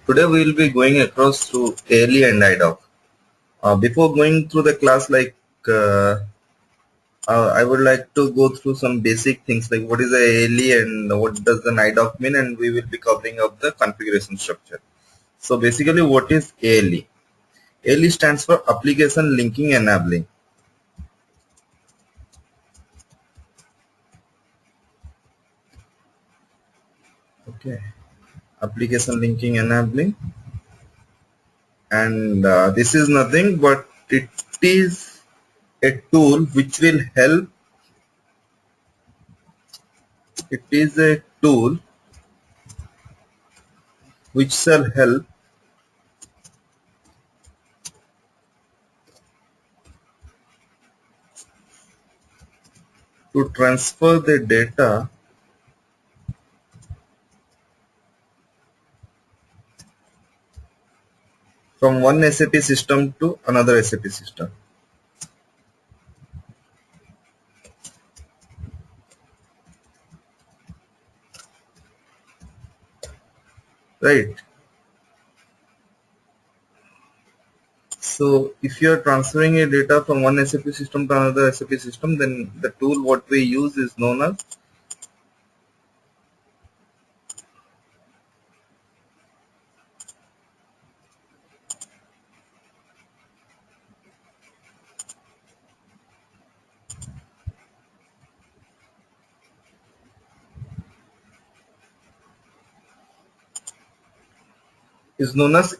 Today we will be going across through ALE and Idocs. Before going through the class, uh, I would like to go through some basic things like what is a ALE and what does an IDOC mean, and we will be covering up the configuration structure. So basically, what is ALE? ALE stands for Application Linking Enabling. Okay, Application Linking Enabling, and this is nothing but it is a tool which will help. It is a tool which shall help to transfer the data from one SAP system to another SAP system. Right. So if you are transferring a data from one SAP system to another SAP system, then the tool what we use is known as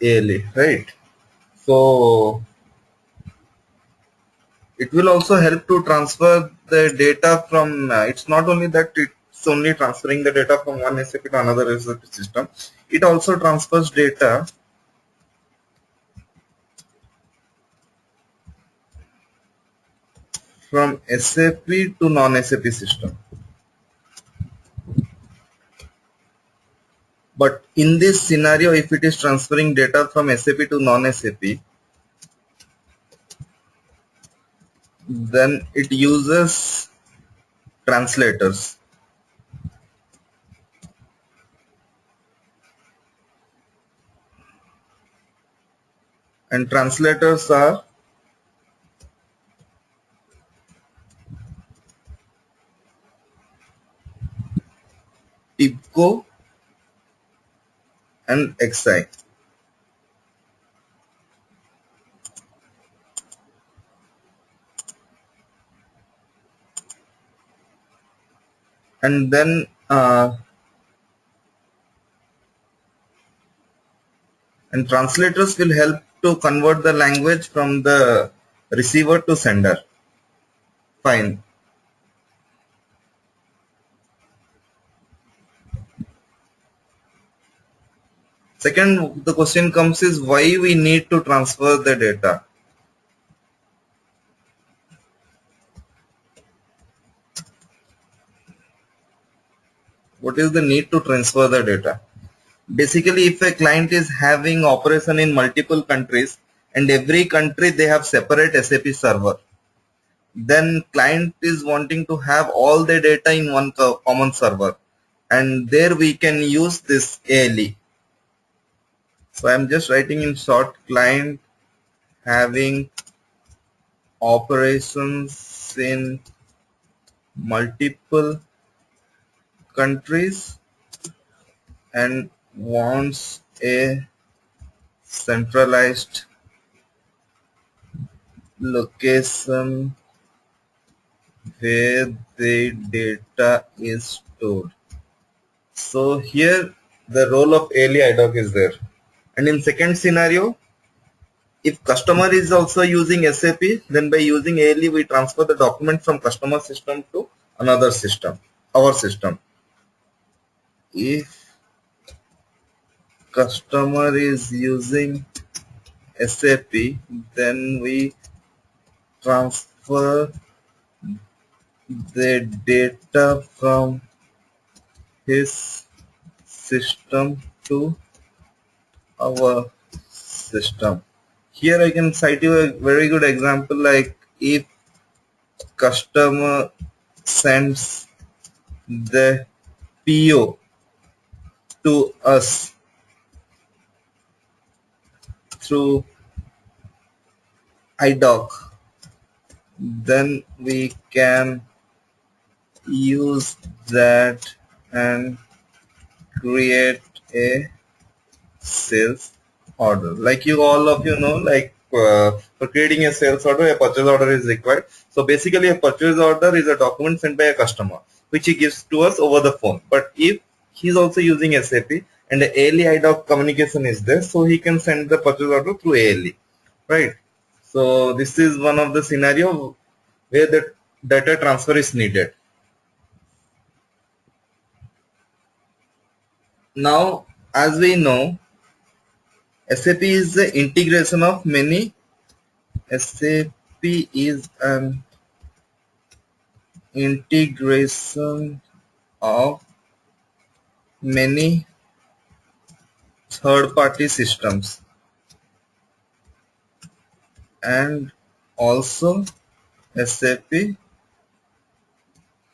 ALA, right? So it will also help to transfer the data from. It's not only that it's only transferring the data from one SAP to another SAP system. It also transfers data from SAP to non-SAP system. But in this scenario, if it is transferring data from SAP to non-SAP, then it uses translators. And translators are TIBCO and XI. And then and translators will help to convert the language from the receiver to sender. Fine. Second, the question comes is why we need to transfer the data. What is the need to transfer the data? Basically, if a client is having operation in multiple countries and every country they have separate SAP server, then client is wanting to have all the data in one common server, and there we can use this ALE. So I'm just writing in short, client having operations in multiple countries and wants a centralized location where the data is stored. So here the role of ALE IDOC is there. And in second scenario, if customer is also using SAP, then by using ALE we transfer the document from customer system to another system, our system. If customer is using SAP, then we transfer the data from his system to our system. Here I can cite you a very good example, like if customer sends the PO to us through Idoc, then we can use that and create a sales order. Like you all of you know, like for creating a sales order, a purchase order is required. So basically a purchase order is a document sent by a customer which he gives to us over the phone. But if he's also using SAP and the ALE IDOC communication is there, so he can send the purchase order through ALE, right? So this is one of the scenario where the data transfer is needed. Now, as we know, SAP is the integration of many. SAP is an integration of many third-party systems and also SAP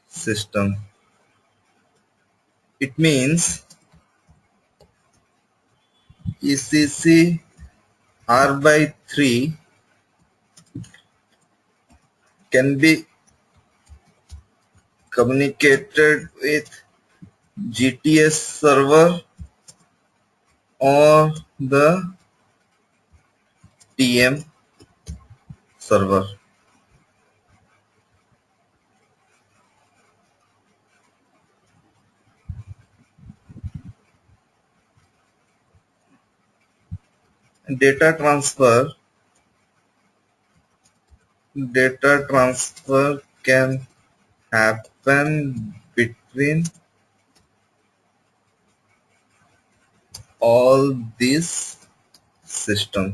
system. It means ECC R by 3 can be communicated with GTS server or the TM server. Data transfer can happen between all these systems,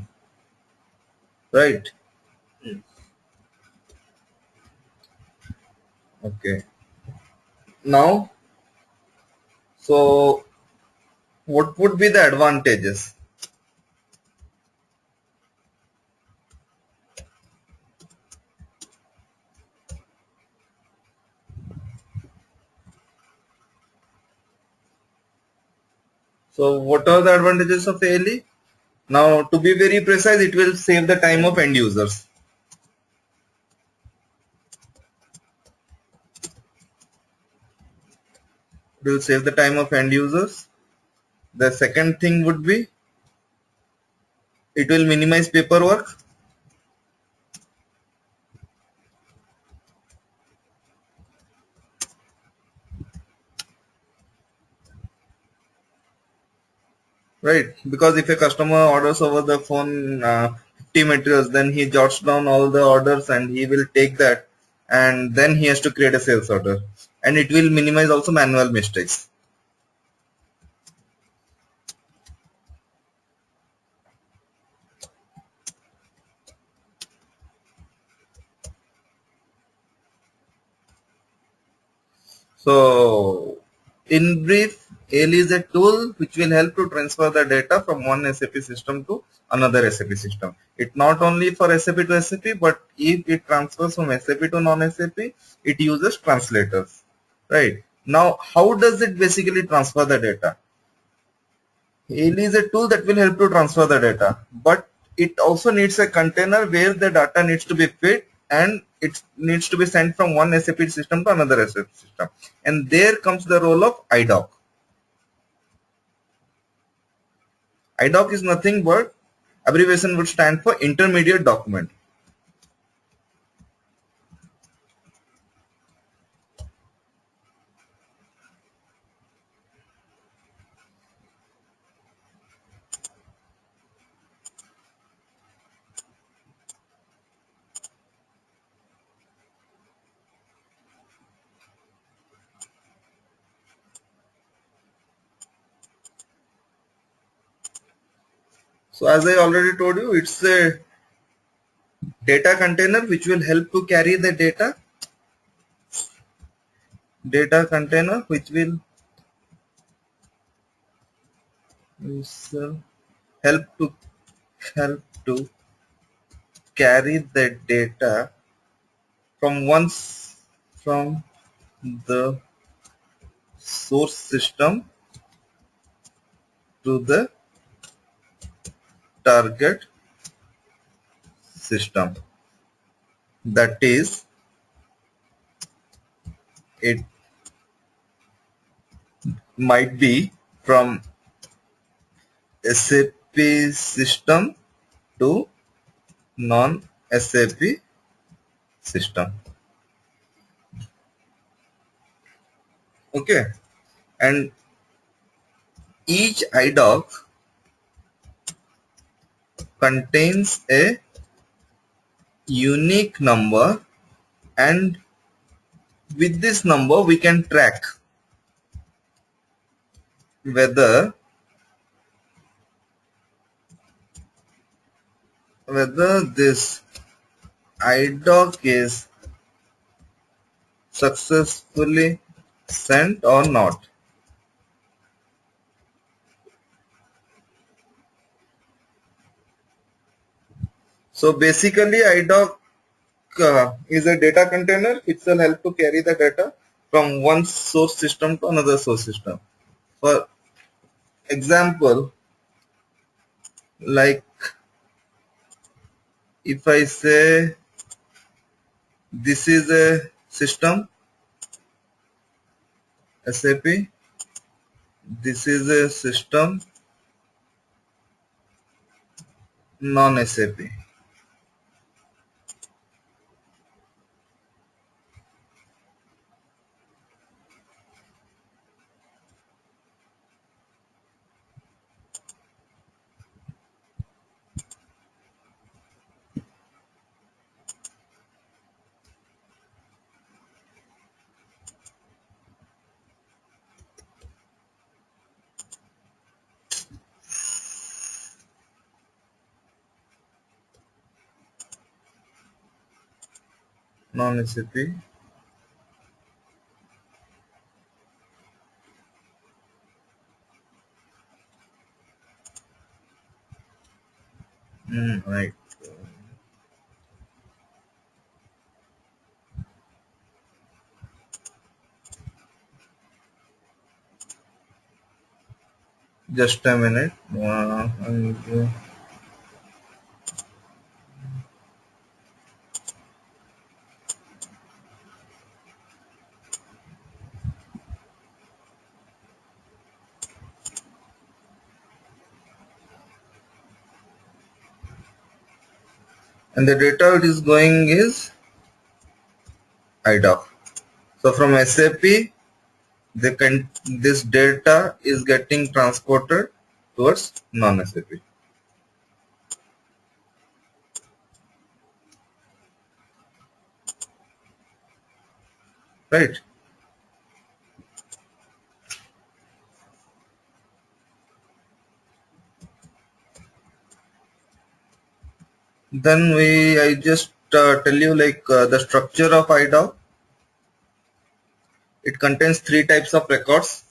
right? Okay. Now, so what would be the advantages? So what are the advantages of ALE? Now, to be very precise, it will save the time of end users. It will save the time of end users. The second thing would be it will minimize paperwork. Right, because if a customer orders over the phone 50 materials, then he jots down all the orders and he will take that and then he has to create a sales order, and it will minimize also manual mistakes. So in brief, ALE is a tool which will help to transfer the data from one SAP system to another SAP system. It not only for SAP to SAP, but if it transfers from SAP to non-SAP, it uses translators. Right. Now, how does it basically transfer the data? ALE is a tool that will help to transfer the data, but it also needs a container where the data needs to be fed and it needs to be sent from one SAP system to another SAP system. And there comes the role of IDOC. IDOC is nothing but abbreviation would stand for intermediate document. So as I already told you, it's a data container which will help to carry the data. Data container which will help to help to carry the data from the source system to the target system. That is, it might be from SAP system to non-SAP system. Okay, and each Idoc contains a unique number, and with this number we can track whether this Idoc is successfully sent or not. So basically Idoc is a data container which will help to carry the data from one source system to another source system. For example, like if I say this is a system SAP, this is a system non-SAP. Non-SAP. Right. Just a minute. And the data it is going is Idoc. So from SAP, this data is getting transported towards non-SAP. Right. Then I just tell you like the structure of Idoc. It contains three types of records.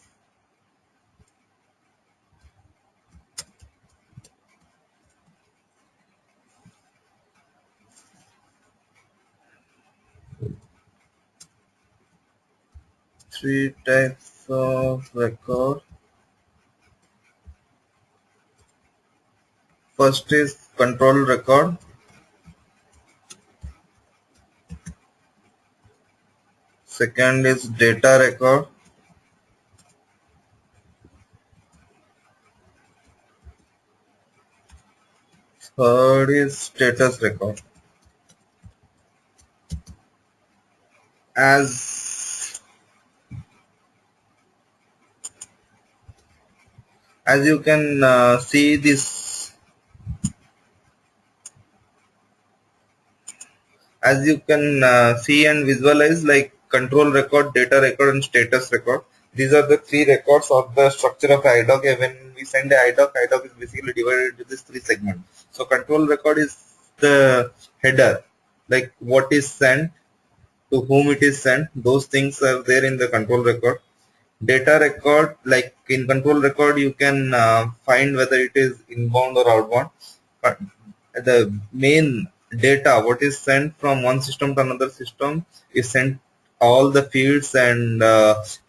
Three types of record. First is control record. Second is data record. Third is status record. As you can see this, as you can see and visualize, like control record, data record, and status record. These are the three records of the structure of Idoc. When we send a Idoc is basically divided into these three segments. So control record is the header, like what is sent, to whom it is sent. Those things are there in the control record. Data record, like in control record, you can find whether it is inbound or outbound. But the main data, what is sent from one system to another system, is sent all the fields and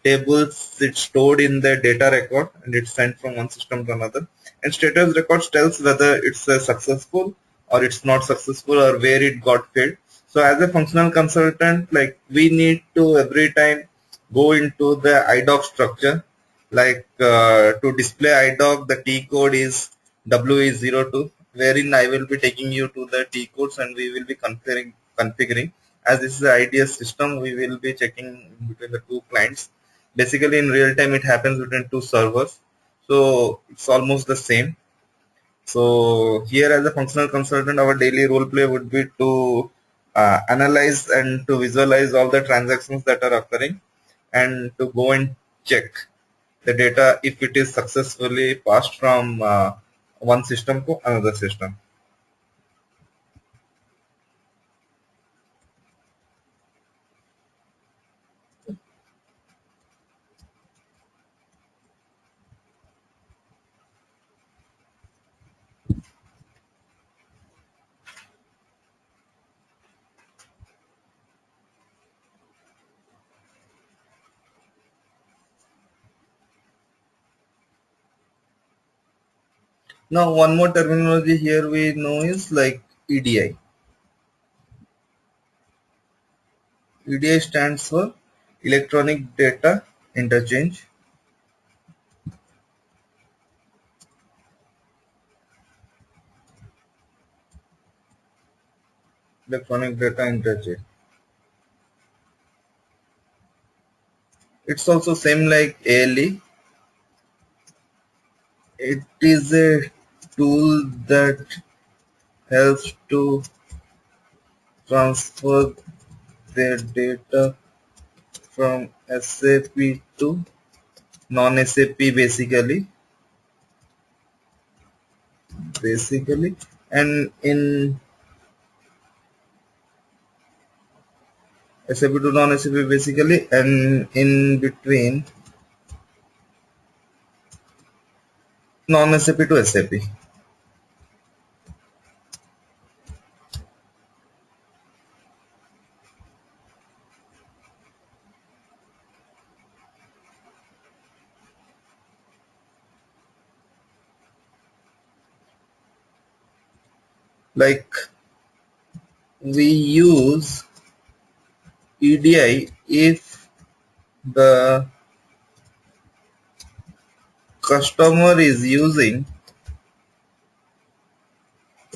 tables it's stored in the data record and it's sent from one system to another. And status records tells whether it's successful or it's not successful or where it got failed. So as a functional consultant, like we need to every time go into the Idoc structure. Like to display Idoc, the T code is W02, wherein I will be taking you to the T codes and we will be configuring. As this is an IDS system, we will be checking between the two clients. Basically, in real time, it happens between two servers, so it's almost the same. So here, as a functional consultant, our daily role play would be to analyze and to visualize all the transactions that are occurring, and to go and check the data if it is successfully passed from one system to another system. Now, one more terminology here we know is like EDI. EDI stands for Electronic Data Interchange. Electronic Data Interchange. It's also same like ALE. It is a tool that helps to transfer their data from SAP to non-SAP basically, and in SAP to non-SAP basically, and in between non-SAP to SAP. Like we use EDI if the customer is using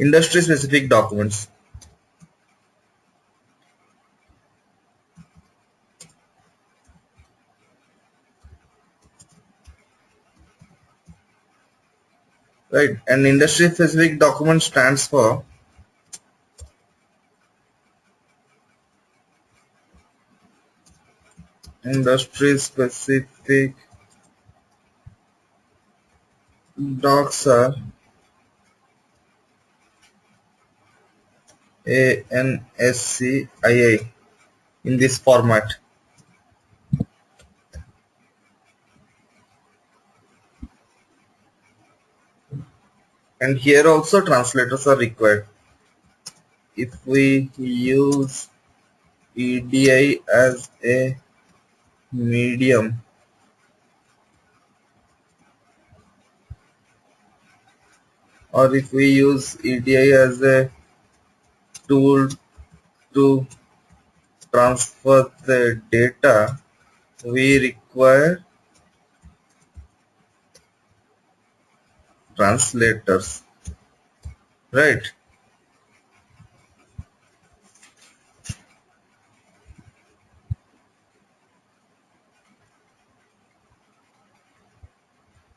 industry specific documents. Right, and industry specific document stands for industry specific docs are ANSCII in this format. And here also translators are required. If we use EDI as a medium, or if we use EDI as a tool to transfer the data, we require translators, right?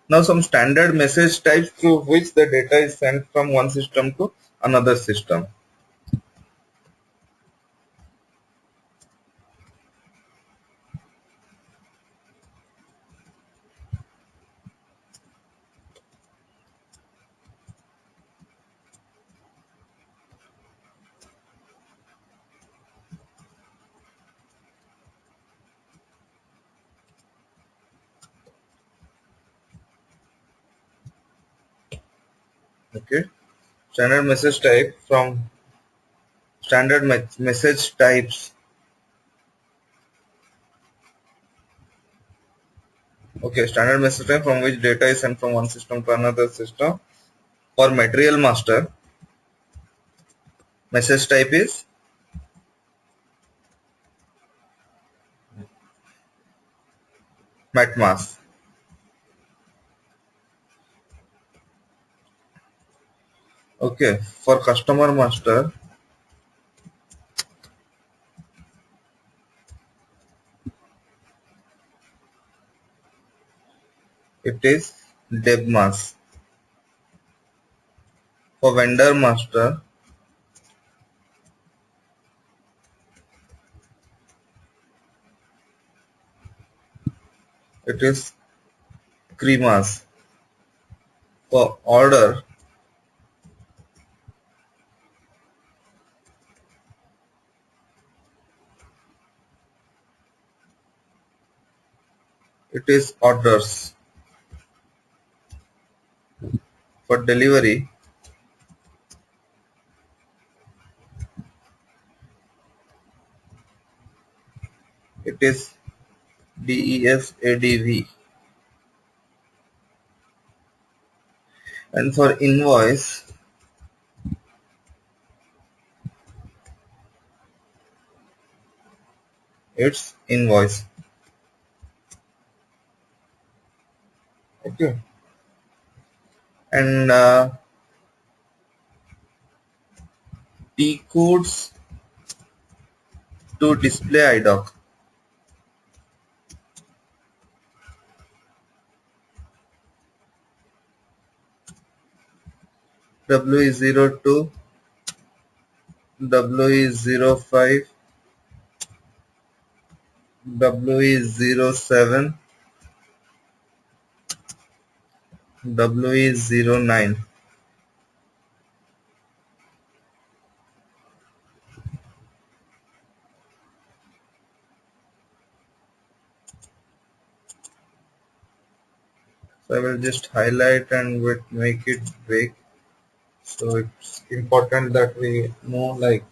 Now some standard message types through which the data is sent from one system to another system. Okay, standard message type from standard message types Okay, standard message type from which data is sent from one system to another system. For material master, message type is matmas. Okay, for customer master, it is debmas. For vendor master, it is cremas. For order, it is orders. For delivery, it is DESADV. And for invoice, it's invoice. Okay. And T codes to display idoc. W is 02, W is 05, W is 07, W is 09. So I will just highlight and make it big. So it's important that we know like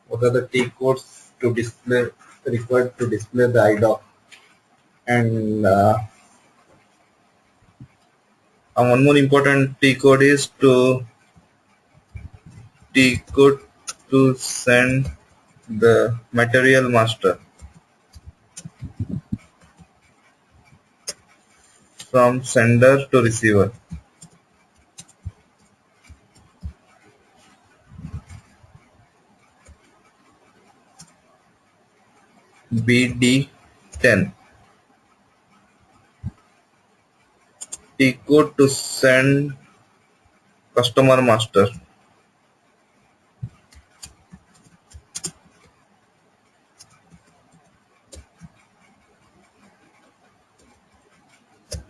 what are the T codes to display required to display the idoc. And one more important T code is to T code to send the material master from sender to receiver. BD10. T code to send customer master.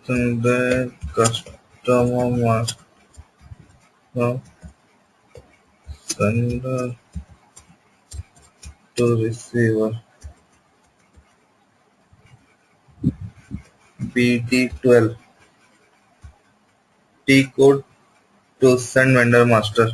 Send the customer master sender to receiver. BD12. T code to send vendor master.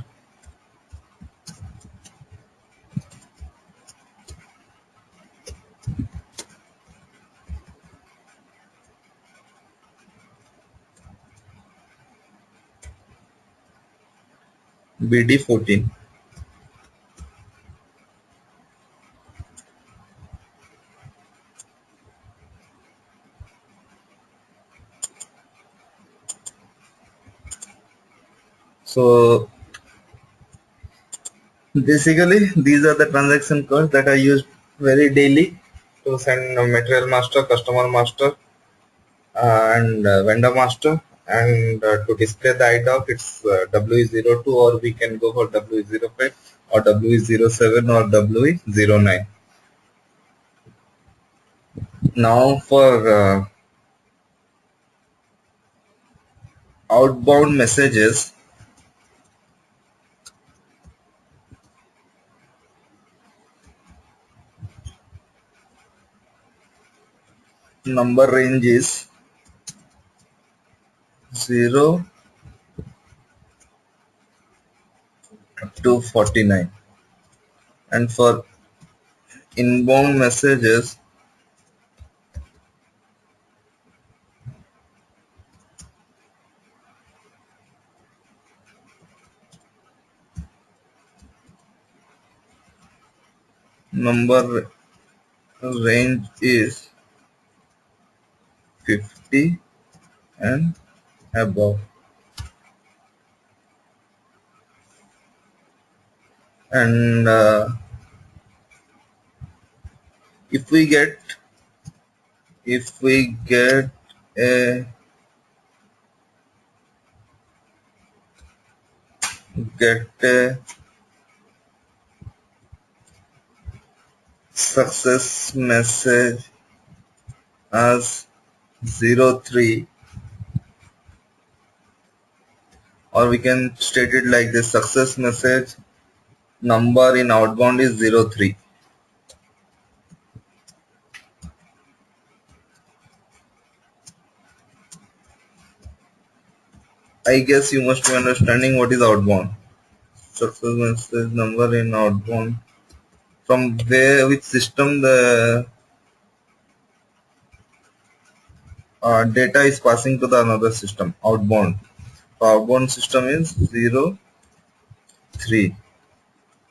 BD14. So basically these are the transaction codes that are used very daily to send a material master, customer master, and vendor master. And to display the idoc, it's W02, or we can go for W05, or W07, or W09. Now for outbound messages, number range is 0 to 49. And for inbound messages, number range is 50 and above. And if we get a get a success message as 03, or we can state it like this: success message number in outbound is 03. I guess you must be understanding what is outbound. Success message number in outbound, from where, which system the data is passing to the another system. Outbound. So outbound system is 03,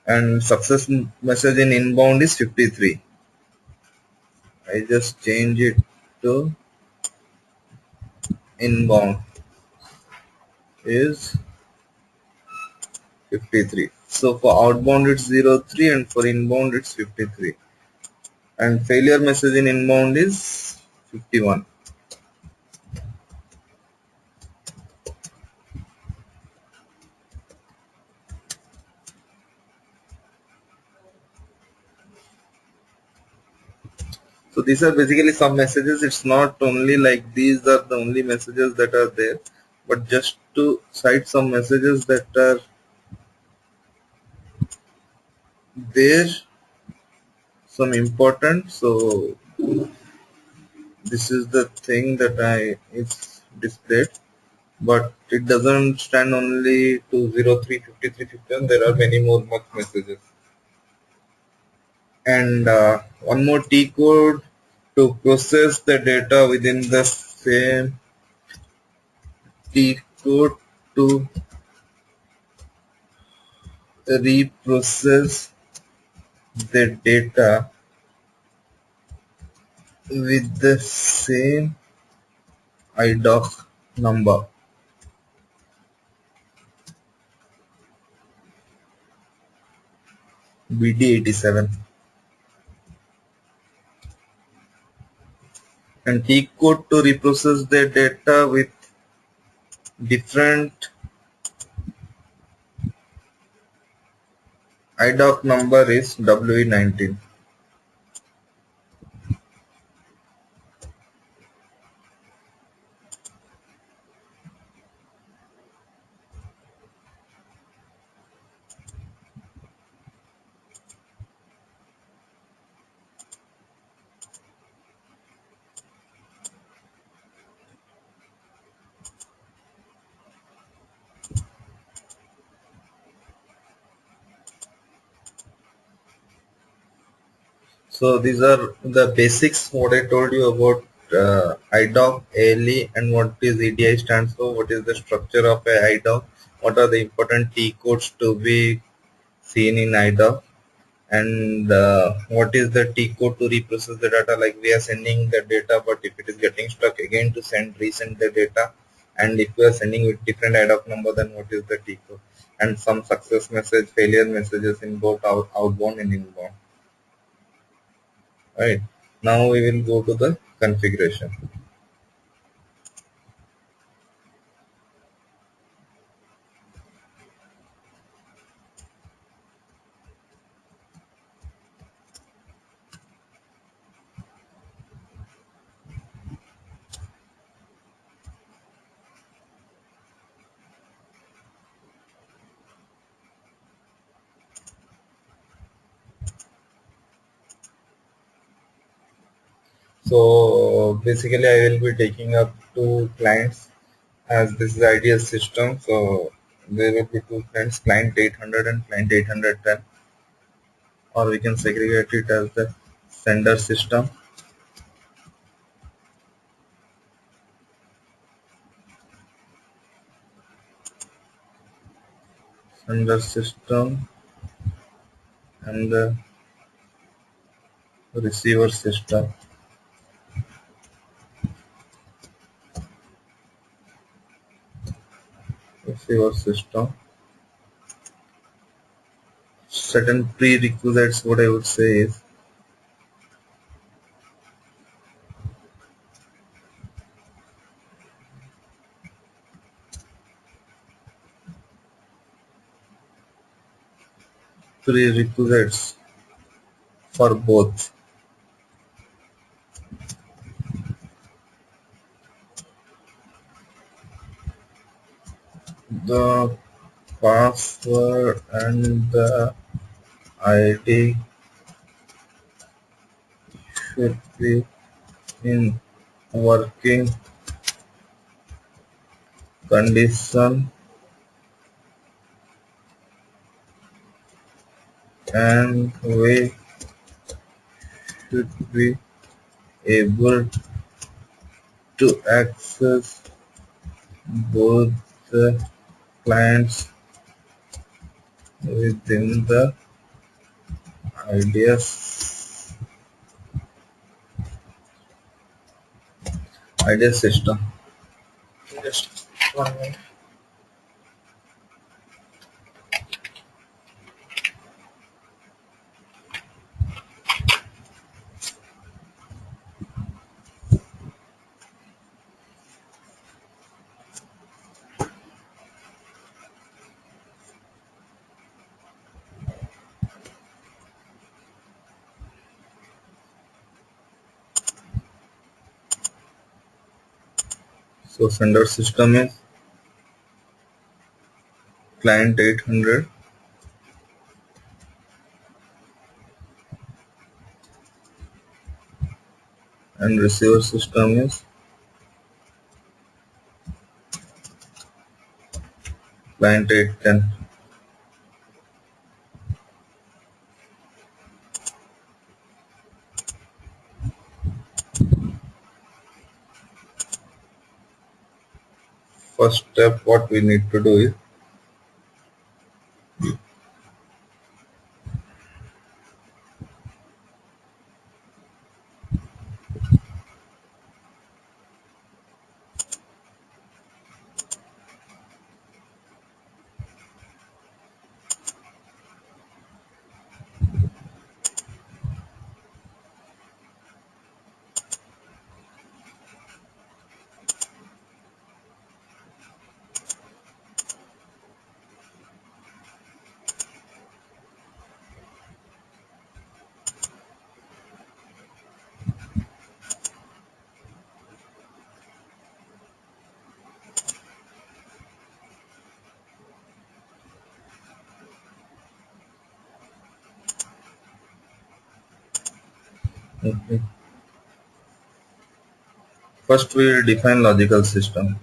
and success message in inbound is 53. I just change it to inbound is 53. So for outbound it's 03 and for inbound it's 53. And failure message in inbound is 51. So these are basically some messages. It's not only like these are the only messages that are there, but just to cite some messages that are there, some important. So this is the thing that it's displayed, but it doesn't stand only to 03, 53, 51. There are many more much messages. And one more T code to process the data within the same T code to reprocess the data with the same IDOC number. BD87. And T code to reprocess the data with different IDOC number is WE19. So these are the basics what I told you about IDOC, ALE, and what is EDI stands for, what is the structure of a IDOC, what are the important T codes to be seen in IDOC, and what is the T code to reprocess the data. Like we are sending the data, but if it is getting stuck, again to resend the data, and if we are sending with different IDOC number, then what is the T code, and some success message, failure messages in both outbound and inbound. Right, now we will go to the configuration. So basically I will be taking up two clients, as this is ideal system. So there will be two clients, client 800 and client 810, or we can segregate it as the sender system. Sender system and the receiver system, receiver system. Certain prerequisites, what I would say is prerequisites for both the password and the ID should be in working condition and we should be able to access both the clients within the ideas idea system. Just 1 minute. So sender system is client 800 and receiver system is client 810. First step what we need to do is okay. First we will define logical system.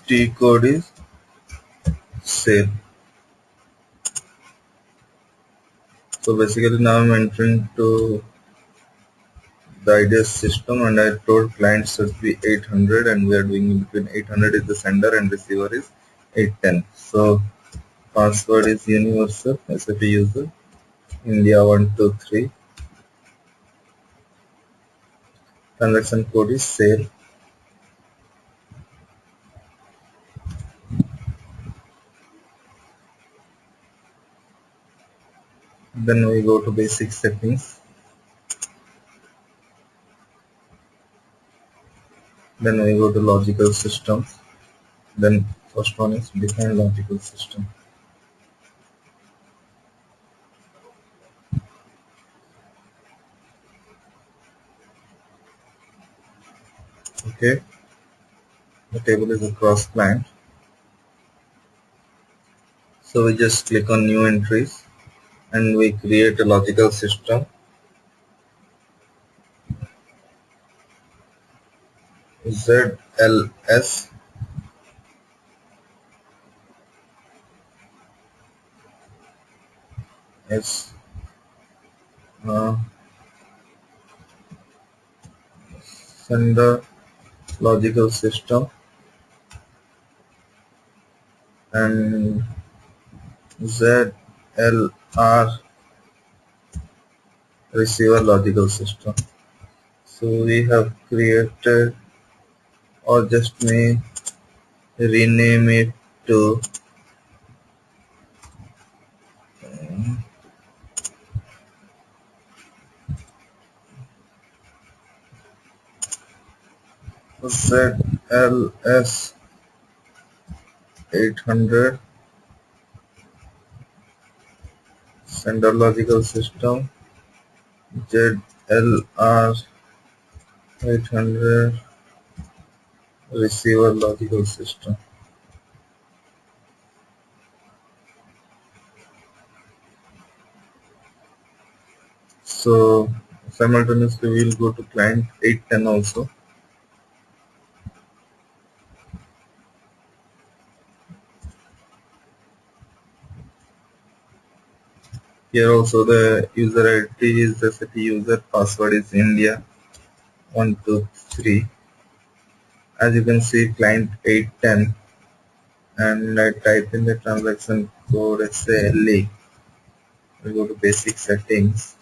T code is sale. So basically now I'm entering to the idea system and I told client should be 800 and we are doing in between 800 is the sender and receiver is 810. So password is universal SAP user India 123. Transaction code is sale. Then we go to basic settings. Then we go to logical systems. Then first one is define logical system. Okay, the table is across client. So we just click on new entries and we create a logical system. ZLS is sender logical system and ZLR receiver logical system. So we have created, or just may rename it to ZLS 800 sender logical system, ZLR 800 receiver logical system. So simultaneously we'll go to client 810 also. Here also the user ID is the city user, password is India 123. As you can see, client 810, and I type in the transaction code SALE. We go to basic settings,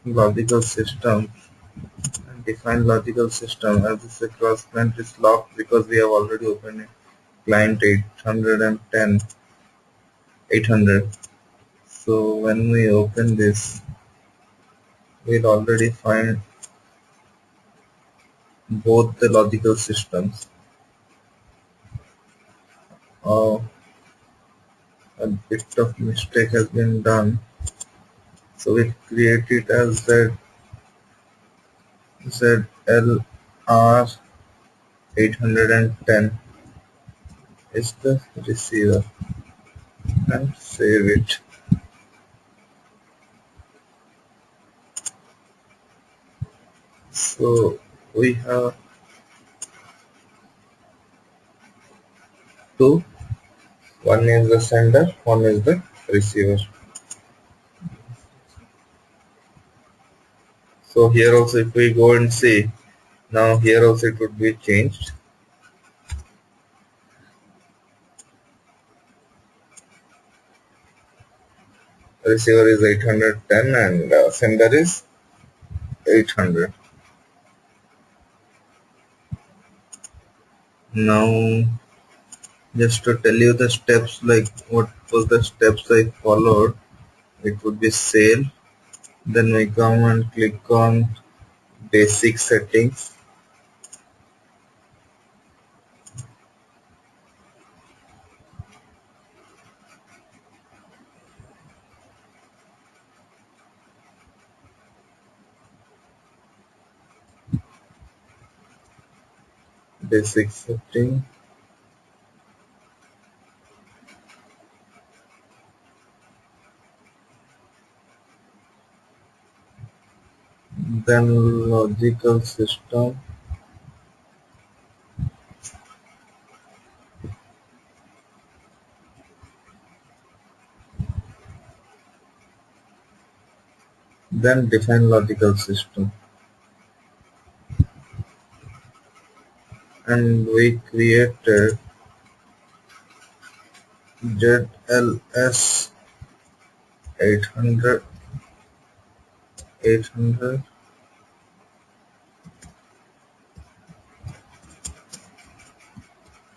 logical system, and define logical system. As this cross client is locked because we have already opened it. Client 800. So when we open this, we'll already find both the logical systems. A bit of mistake has been done, so we create it as ZLR 810 is the receiver, and save it. So we have two, one is the sender, one is the receiver. So here also if we go and see, now here also it would be changed. Receiver is 810 and sender is 800. Now just to tell you the steps, like what was the steps I followed, it would be sale, then we come and click on basic settings, basic setting, then logical system, then define logical system, and we created ZLS 800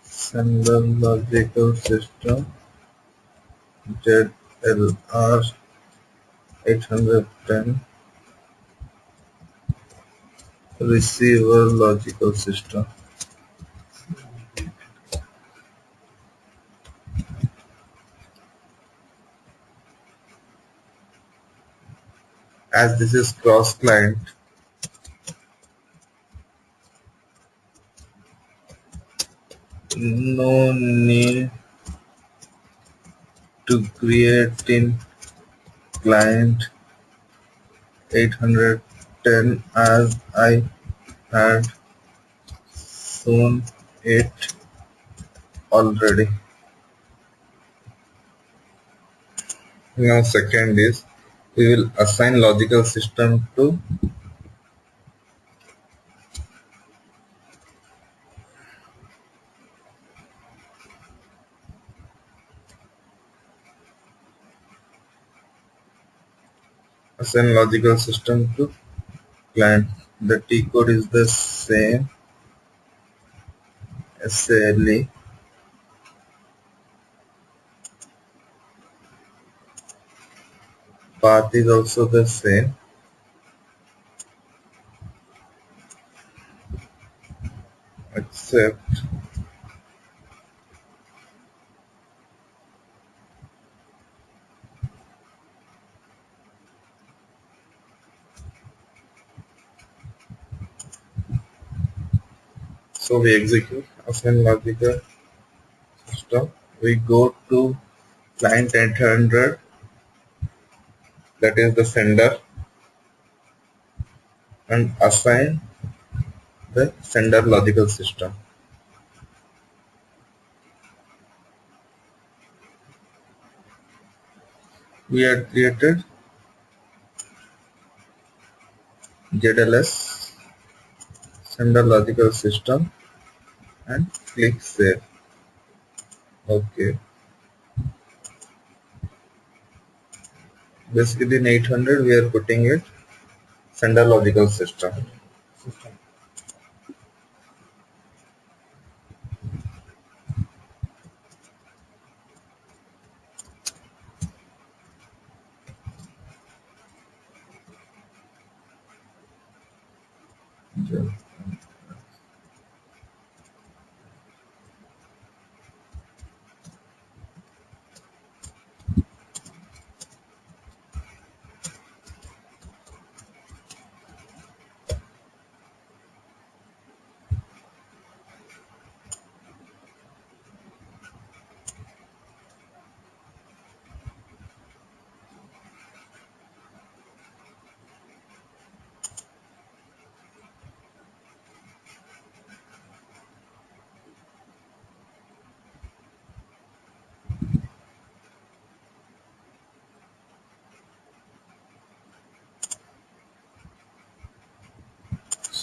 sender logical system, ZLR 810 receiver logical system. As this is cross client, no need to create in client 810 as I had shown it already. Now second is we will assign logical system to assign logical system to client. The T code is the same. SLE. Path is also the same. Except so we execute assign logical system. We go to client 800, that is the sender, and assign the sender logical system. We had created ZLS sender logical system and click save. Okay. Basically in 800 we are putting it sender logical system.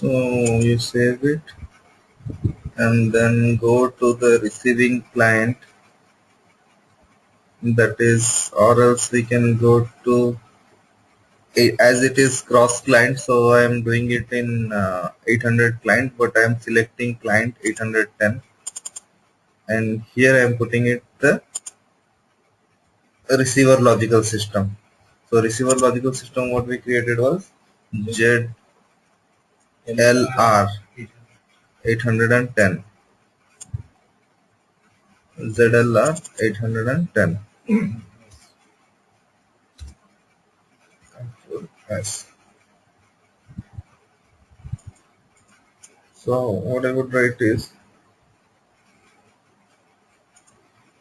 So you save it and then go to the receiving client, that is, or else we can go to as it is cross client, so I am doing it in 800 client, but I am selecting client 810 and here I am putting it the receiver logical system. So receiver logical system what we created was ZLR 810. ZLR 810. Yes. So what I would write is,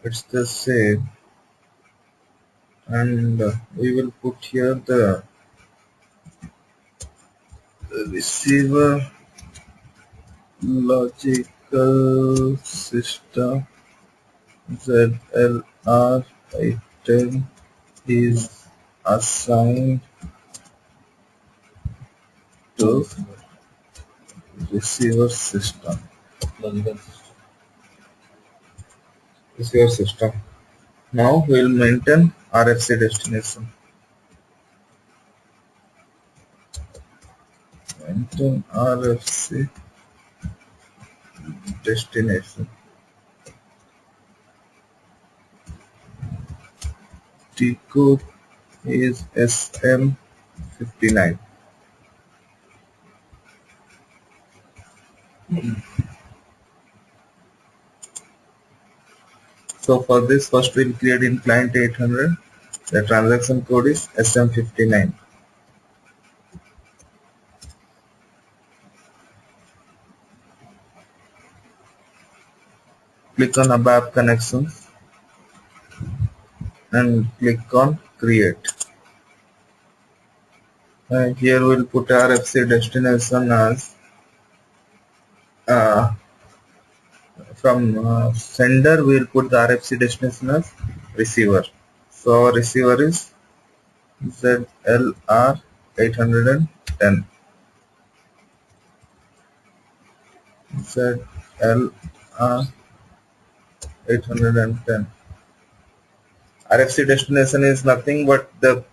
it's the same, and we will put here the receiver logical system ZLR 810 is assigned to receiver system. Receiver system. Now we will maintain RFC destination. Maintain RFC destination. T code is SM59. So for this, first we'll create in client 800. The transaction code is SM59. Click on ABAP connections and click on create. Here we'll put RFC destination as from sender, we'll put the RFC destination as receiver. So our receiver is ZLR 810. ZLR 810. RFC destination is nothing but the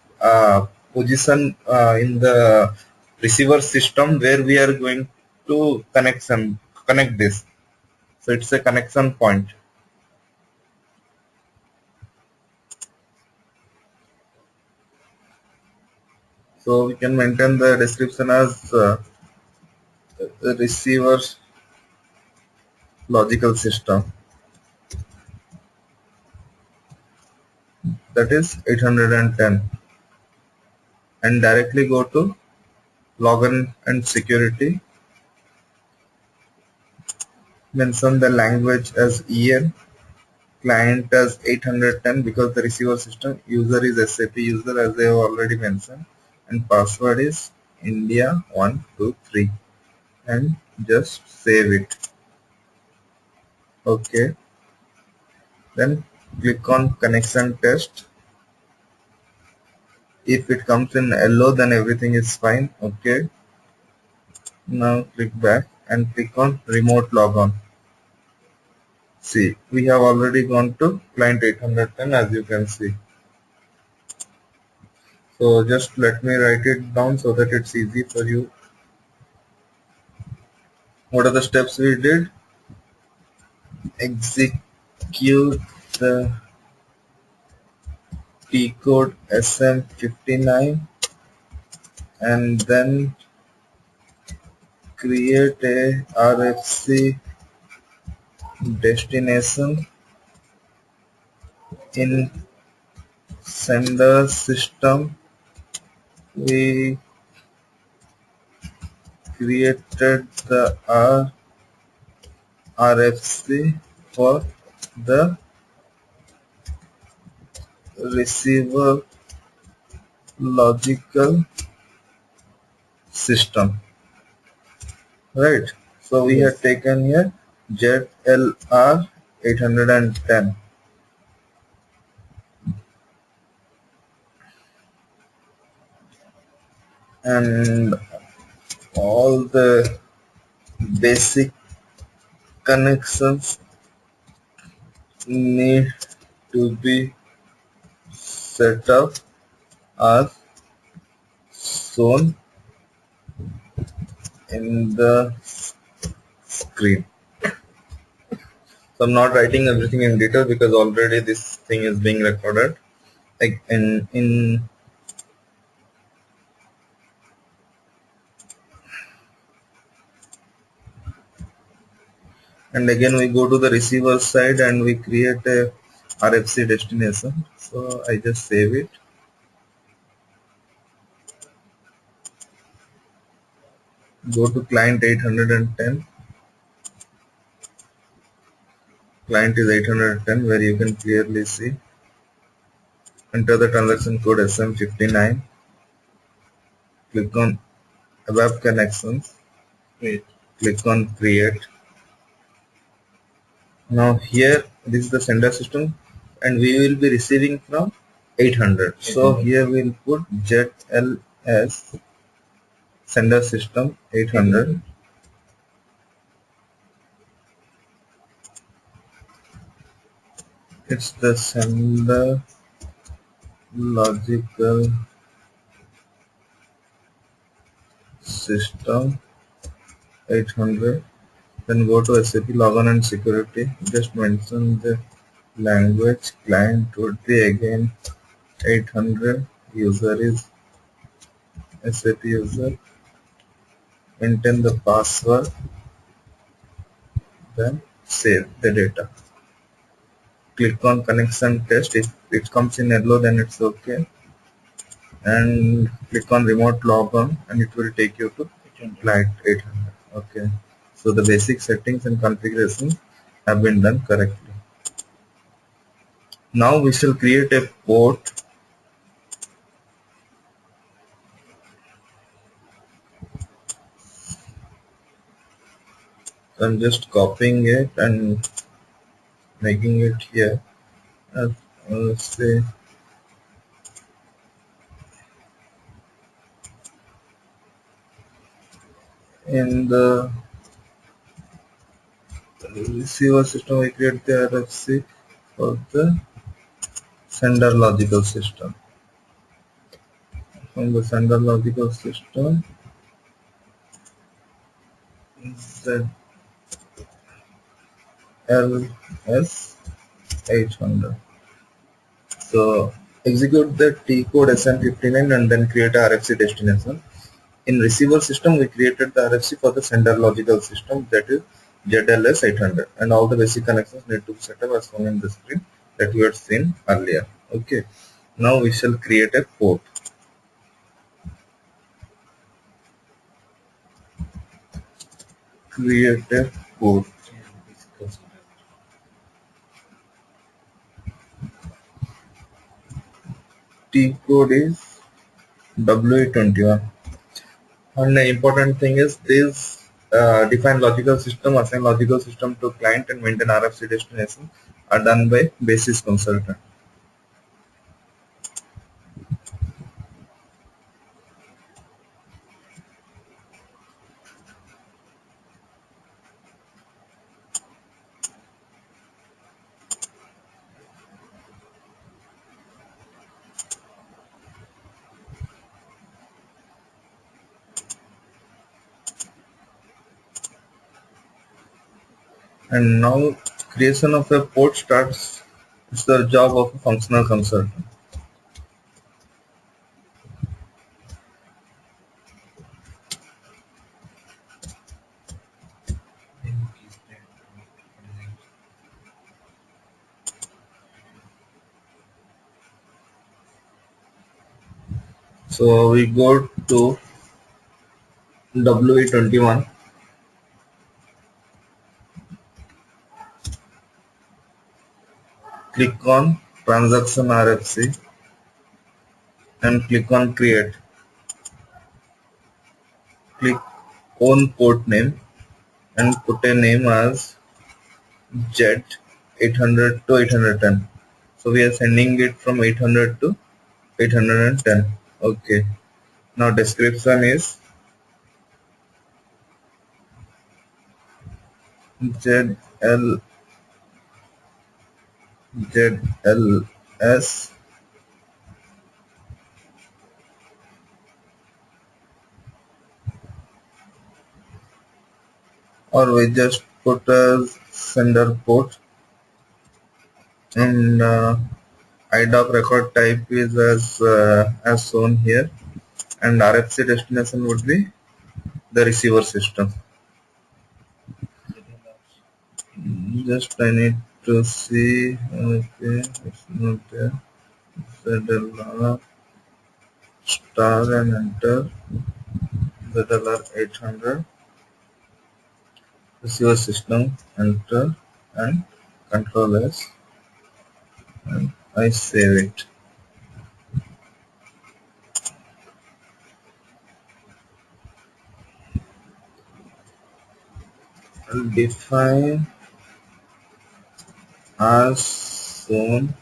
position in the receiver system where we are going to connect this. So it's a connection point. So we can maintain the description as the receiver logical system, that is 810, and directly go to login and security. Mention the language as EN, client as 810 because the receiver system, user is SAP user as I have already mentioned, and password is India123, and just save it. Okay, then click on connection test. If it comes in yellow, then everything is fine. Okay, now click back and click on remote logon. See, we have already gone to client 810 as you can see. So just let me write it down so that it's easy for you. What are the steps we did? Execute the T code SM59 and then create a RFC destination in sender system. We created the RFC for the receiver logical system, right? So we have taken here ZLR 810, and all the basic connections need to be set up as shown in the screen. So I'm not writing everything in detail because already this thing is being recorded. Like in and again we go to the receiver side and we create a RFC destination. So I just save it. Go to client 810. Client is 810 where you can clearly see. Enter the transaction code SM59. Click on web connections. Click on create. Now here this is the sender system and we will be receiving from 800. So here we'll put ZLS sender system 800. It's the sender logical system 800. Then go to SAP login and security. Just mention the language. Client would be again 800. User is SAP user. Maintain the password. Then save the data. Click on connection test. If it comes in yellow, then it's okay. And click on remote logon and it will take you to client 800. Okay. So the basic settings and configurations have been done correctly. Now we shall create a port. I'm just copying it and making it here. Let's say in the receiver system we create the RFC for the sender logical system. from the sender logical system ZLS800. So execute the T code SN59 and then create a RFC destination. In receiver system, we created the RFC for the sender logical system, that is ZLS800, and all the basic connections need to be set up as shown in the screen that you had seen earlier. Okay, now we shall create a port. Create a port. T code is W21. And the important thing is this define logical system, assign logical system to client, and maintain RFC destination are done by basis consultant. And now creation of a port starts. It's the job of a functional consultant. So we go to WE21, click on transaction RFC and click on create. Click on port name and put a name as Z800 to 810. So we are sending it from 800 to 810. Okay. Now description is ZL ZLS or we just put a sender port, and IDOC record type is as shown here, and RFC destination would be the receiver system. Just I need to see. Okay, it's not there. ZLR star and enter ZLR 800 receiver system, enter and control S, and I save it. I'll define as shown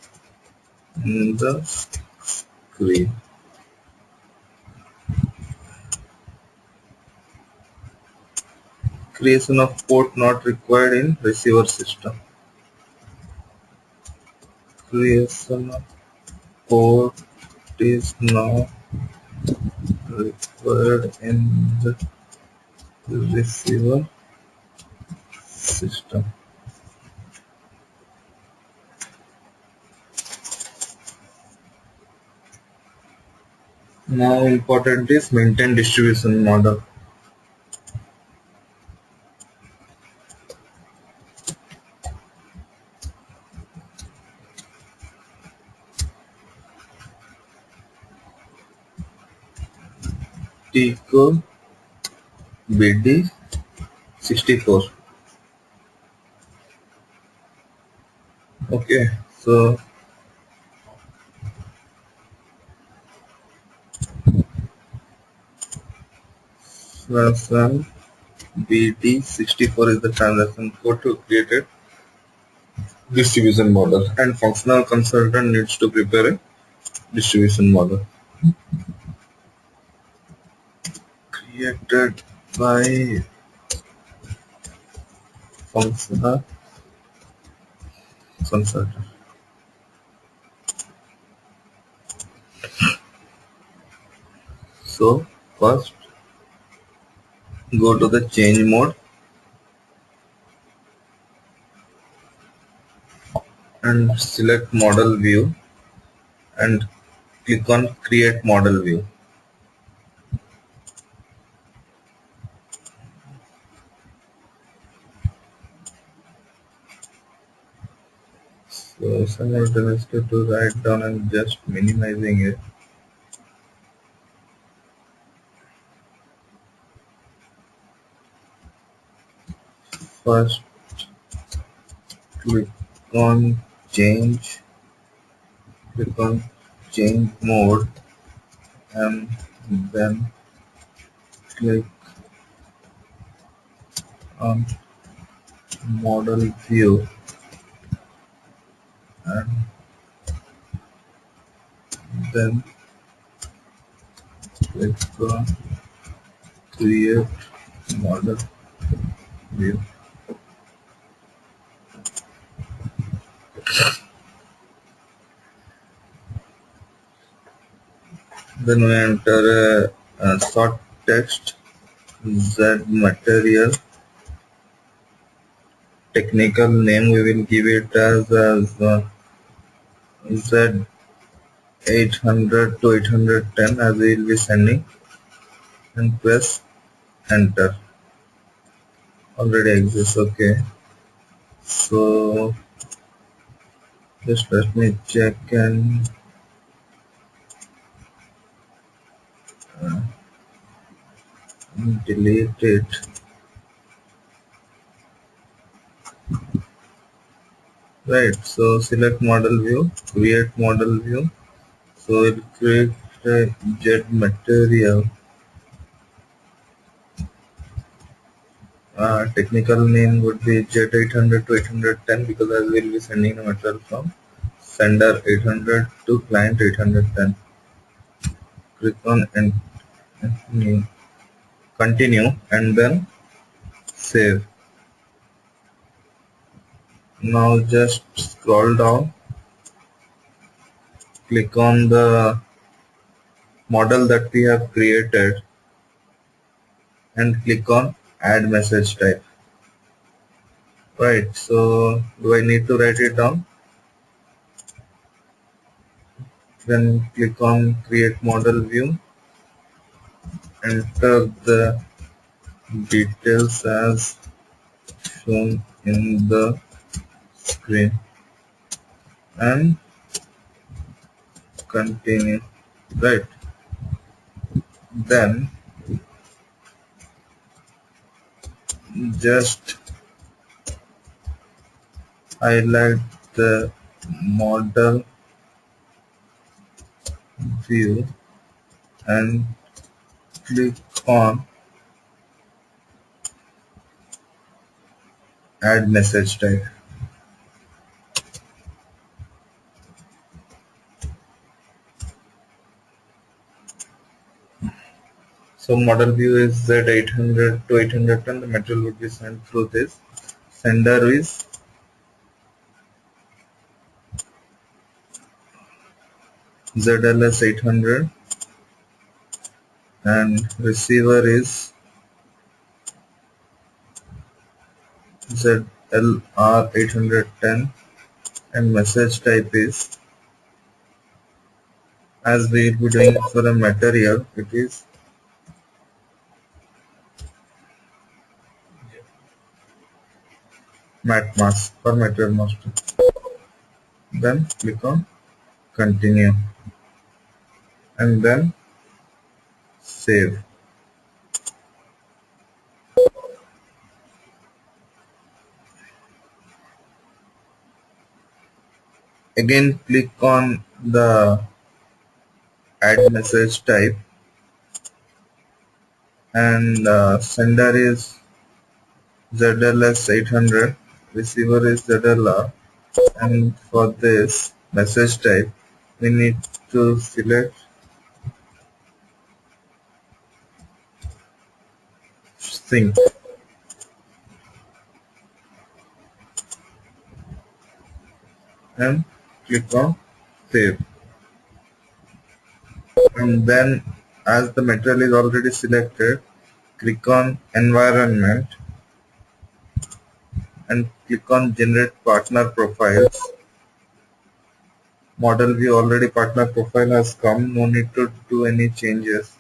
in the screen. Creation of port not required in receiver system. Creation of port is now required in the receiver system. Now important is maintain distribution model. T code BD64. Okay, so transaction BD64 is the transaction code to create a distribution model, and functional consultant needs to prepare a distribution model created by functional consultant. So first go to the change mode and select model view and click on create model view. So simultaneously to write down and just minimizing it. First click on change, click on change mode and then click on model view and then click on create model view. Then we enter a short text Z material. Technical name we will give it as Z 800 to 810 as we will be sending and press enter. Already exists. Okay, so just let me check and delete it. Right, so select model view, create model view. So it create a jet material. Technical name would be jet 800 to 810 because I will be sending the material from sender 800 to client 810. Click on and continue and then save. Now just scroll down, click on the model that we have created and click on add message type. Right, so do I need to write it down? Then click on create model view, enter the details as shown in the screen and continue. Right, then just highlight the model view and click on add message type. So model view is that 800 to 810, the material would be sent through this. Sender is ZLS 800 and receiver is ZLR 810 and message type is, as we will be doing for a material, it is mat mask for material master. Then click on continue and then save. Again click on the add message type and sender is ZLS 800, receiver is ZLR, and for this message type we need to select sync and click on save and then as the material is already selected, click on environment and click on generate partner profiles. Model view already partner profile has come, no need to do any changes.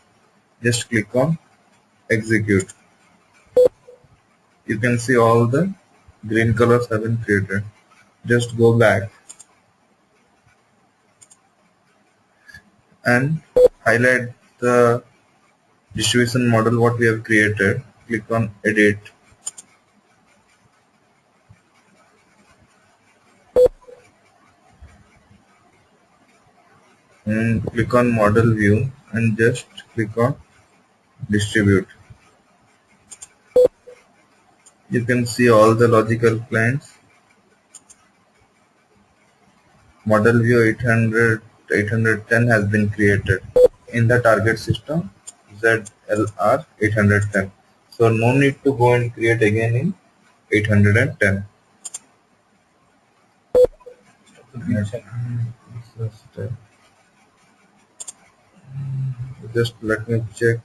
Just click on execute. You can see all the green colors have been created. Just go back and highlight the distribution model what we have created. Click on edit and click on model view and just click on distribute. You can see all the logical clients. Model view 810 has been created in the target system ZLR 810. So no need to go and create again in 810. Just let me check.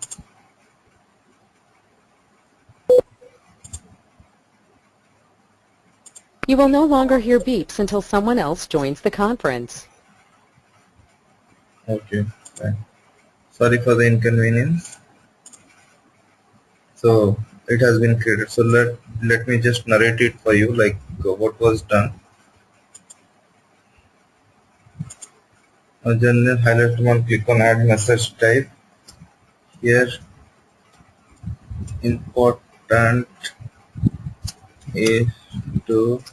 You will no longer hear beeps until someone else joins the conference. Okay, fine. Sorry for the inconvenience. So it has been created. So let me just narrate it for you, like what was done. Then highlight one, click on add message type. Here important is to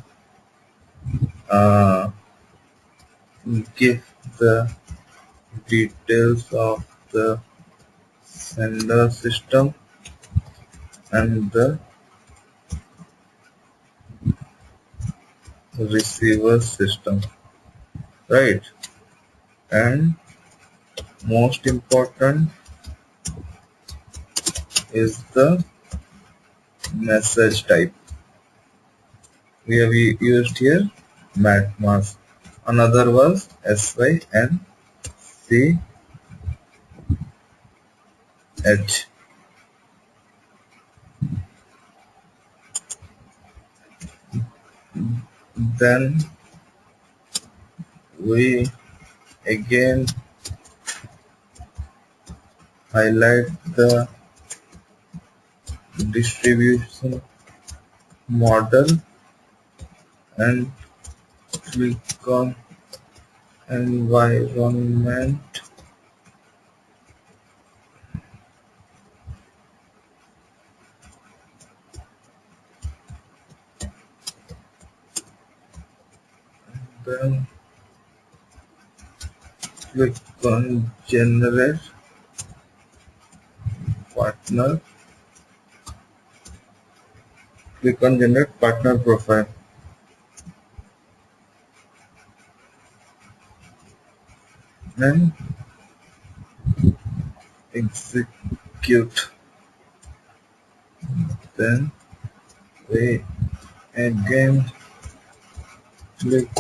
uh, give the details of the sender system and the receiver system, right? And most important is the message type. We have used here matmask. Another was SYNCH. Then we again highlight the distribution model and click on environment. Then click on generate partner. Click on generate partner profile. Then execute. Then we again click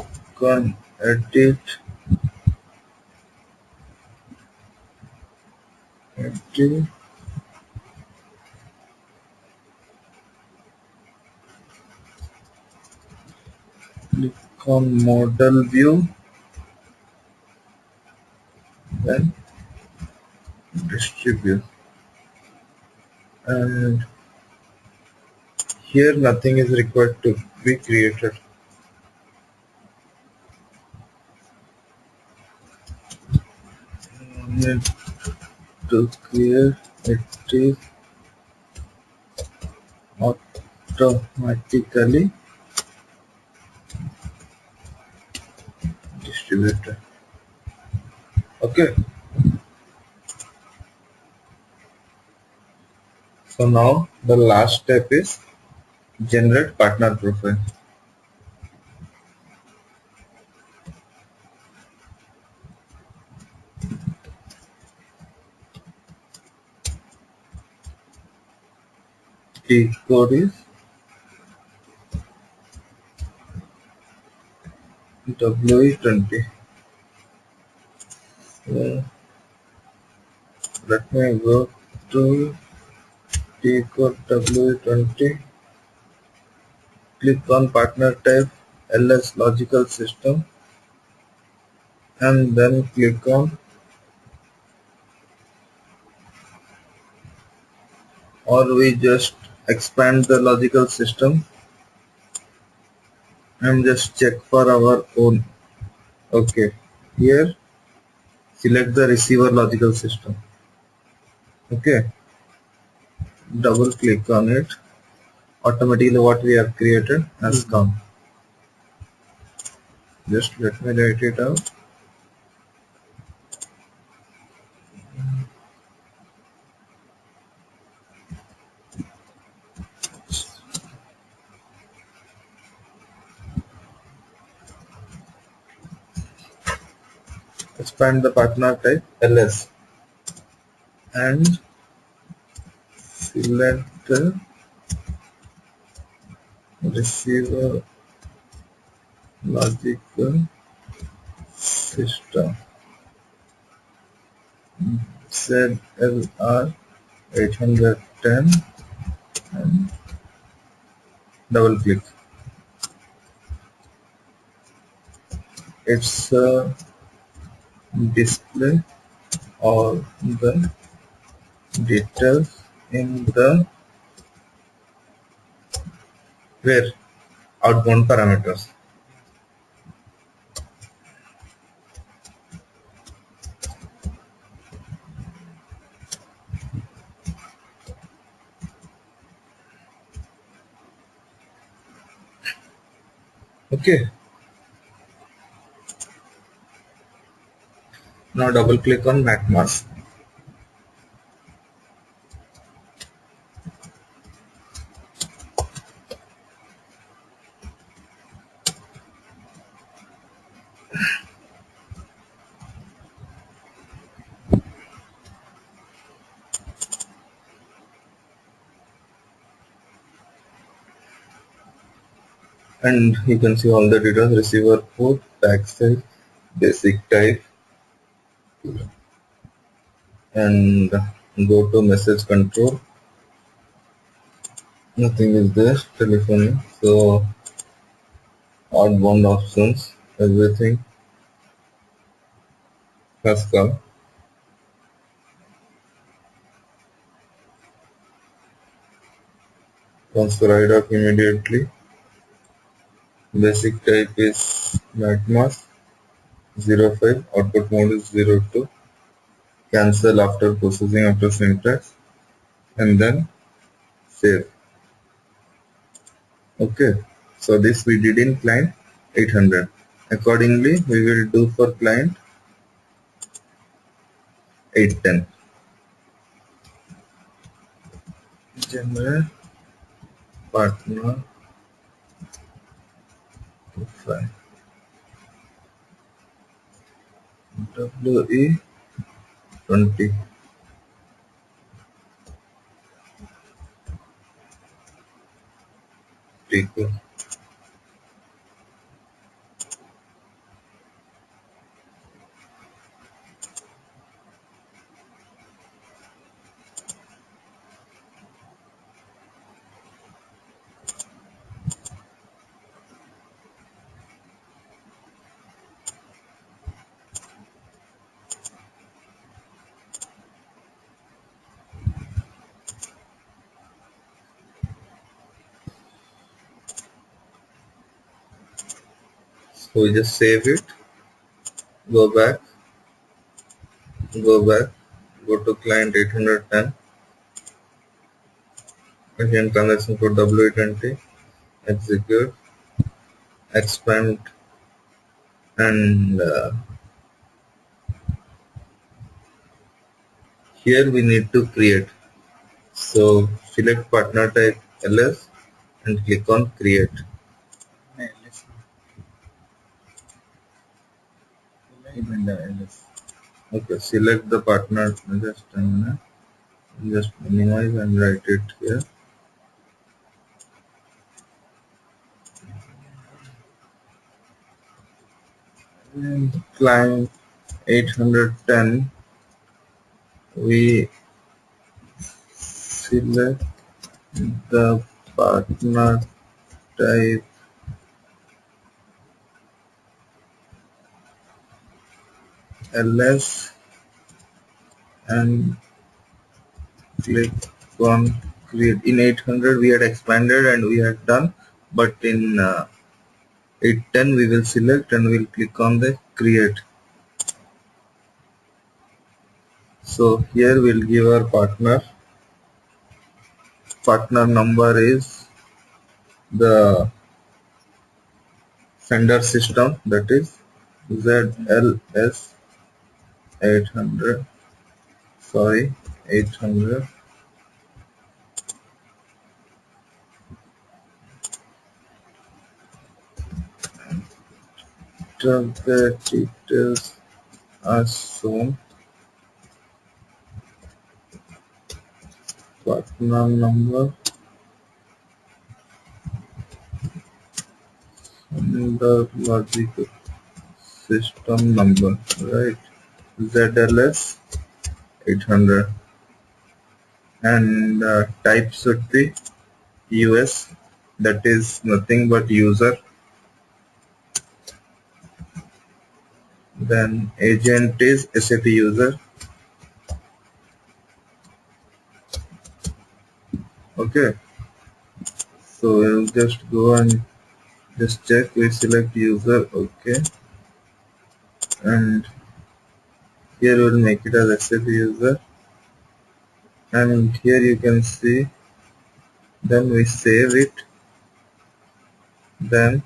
on edit. Edit. Click on model view. Then distribute. And here nothing is required to be created. Need to create it is automatically distributed. Okay. So now the last step is generate partner profile. Key code is WE20. So let me go to T code W20, click on partner type LS logical system, and then click on, or we just expand the logical system and just check for our own. Okay, here select the receiver logical system. Okay, double click on it. Automatically what we have created has come. Just let me write it out. Expand the partner type LS and select the receiver logical system. ZLR 810 and double click. It's a display all the details in the where outbound parameters. Okay, now double click on mat mask. And you can see all the details: receiver port, tag size, basic type, and go to message control. Nothing is there. Telephony. So outbound options, everything has come. Transfer Idoc immediately. Basic type is matmask 05. Output mode is 02. Cancel after processing after syntax, and then save. Okay, so this we did in client 800. Accordingly, we will do for client 810. General partner profile WE20. Equal. So we just save it, go back, go to client 810, again transaction code W20, execute, expand, and here we need to create. So select partner type LS and click on create. Okay, select the partner, just a minute. Just minimize and write it here. And client 810 we select the partner type ls and click on create. In 800 we had expanded and we had done, but in 810 we will select and we'll click on the create. So here we'll give our partner number is the sender system, that is ZLS 800, sorry 800. The details are shown. Partner number and the logical system number, right? ZLS 800 and type should be US, that is nothing but user. Then agent is SAP user. Okay, so we'll just go and just check. We select user. Okay, and here we'll make it as SAP user, and here you can see. Then we save it. Then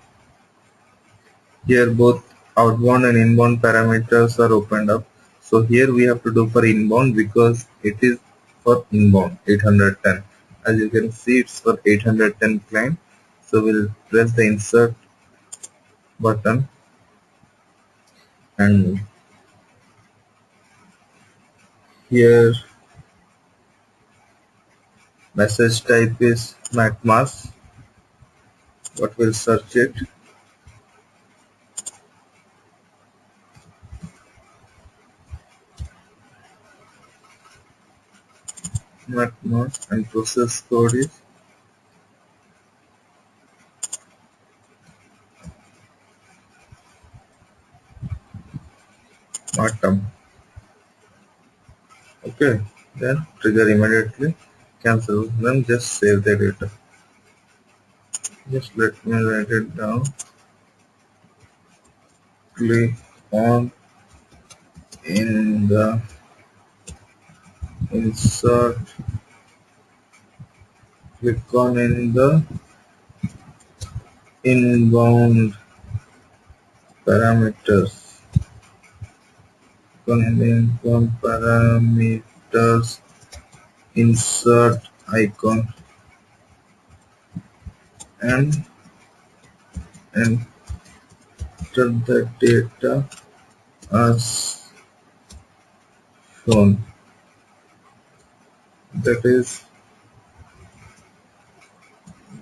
here both outbound and inbound parameters are opened up. So here we have to do for inbound because it is for inbound 810. As you can see, it's for 810 client. So we'll press the insert button, and here message type is MacMass, but we'll search it. MacMass, and process code is Matam. Okay, then trigger immediately, cancel, then just save the data. Just let me write it down. Click on in the insert, click on in the inbound parameters. Click on in the inbound parameters, insert icon, and enter the data as shown. That is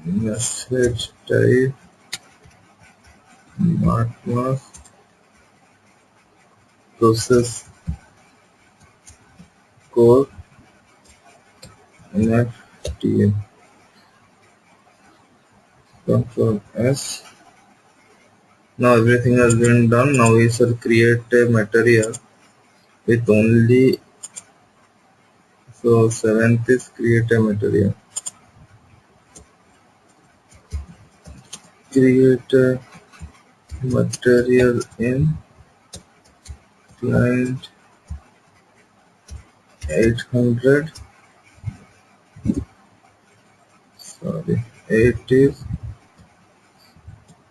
message type MacMass, process code NFTM, Control S. Now everything has been done. Now we shall create a material with only, so 7th is create a material. Create a material in client 800, sorry 8 is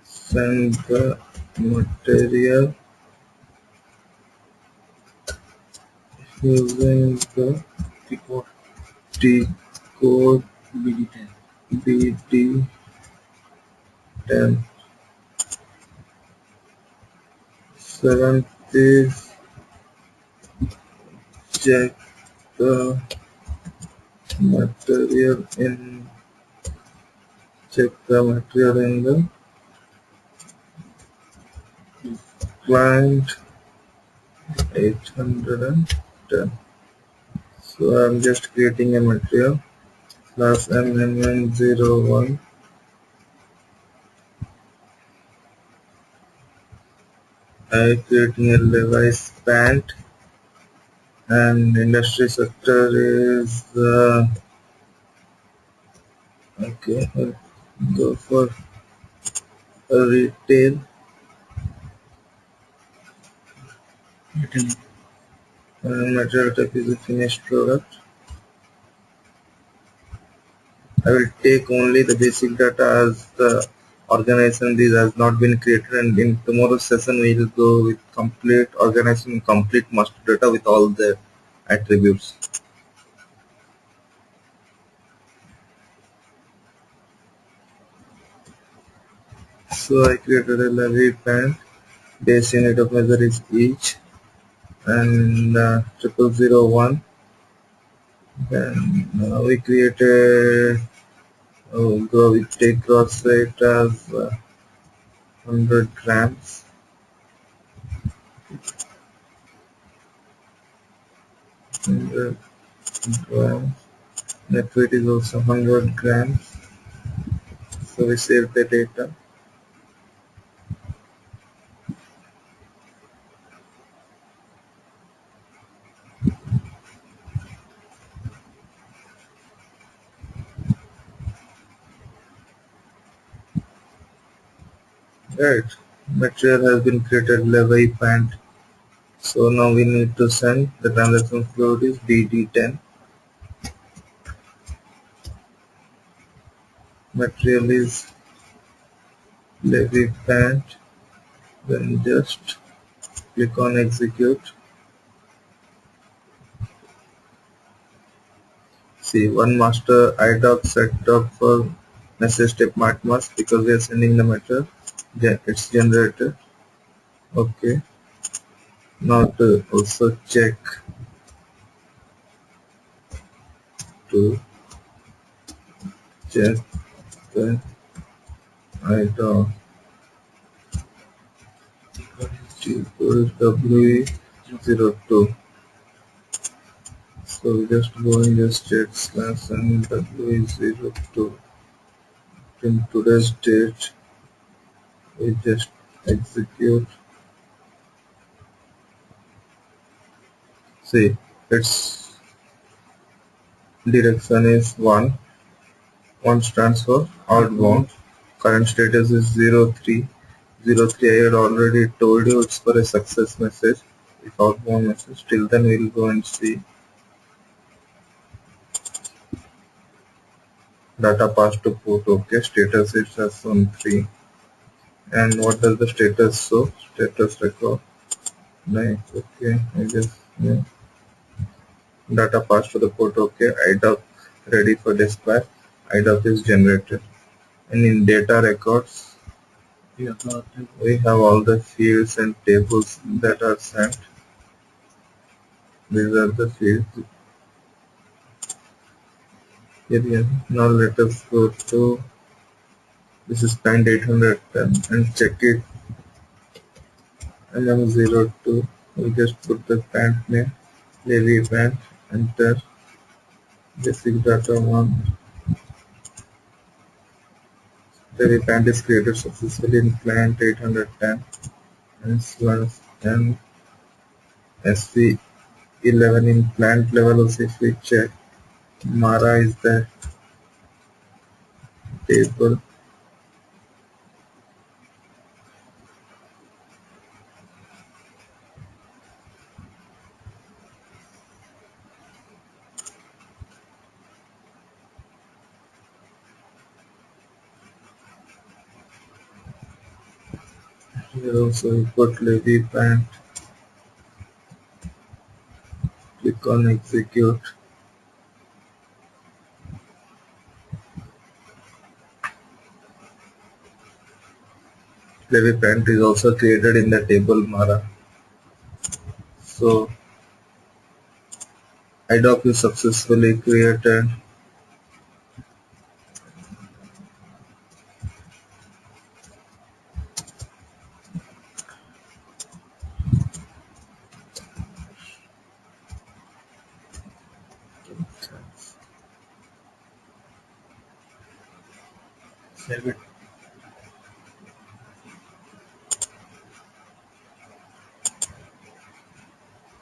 send the material using the T code BD10. Seventh is check the material in the client 810. So I'm just creating a material plus MN101. I'm creating a Levi's pant, and industry sector is okay. I'll go for retail. And material type is a finished product. I will take only the basic data as the organization this has not been created, and in tomorrow's session we will go with complete organization, complete master data with all the attributes. So I created a library plan. Base unit of measure is each, and 0001. Then we create a we take gross weight as 100 grams. 100 grams. Net weight is also 100 grams. So we save the data. Right. Material has been created Levi pant. So now we need to send the transaction flow is BD10. Material is Levi pant. Then just click on execute. See, one master Idocs set up for message step mask because we are sending the material. It's generated. Okay. Now to also check to check the Idocs equals WE02. So we just go in the state slash and WE02. In today's date, we just execute. See, its direction is 1. 1 stands for outbound. Current status is 03. 03 I had already told you it's for a success message. If outbound message, till then we'll go and see. Data passed to port, okay. Status is as on 3. And what does the status show? Status record. Nice, okay. I just, yeah. Data passed to the port, okay. IDOC ready for dispatch. IDOC is generated. And in data records, we have all the fields and tables that are sent. These are the fields. Here, now let us go to this is pant 810 and check it. LM02. We just put the pant name, Levi pant, enter basic data 1. Levi pant is created successfully in plant 810 and slash and SV11 in plant level. Also, if we check, Mara is the table. Here also we put Levi pant, click on execute. Levi pant is also created in the table Mara. So IDOC is successfully created. Save it.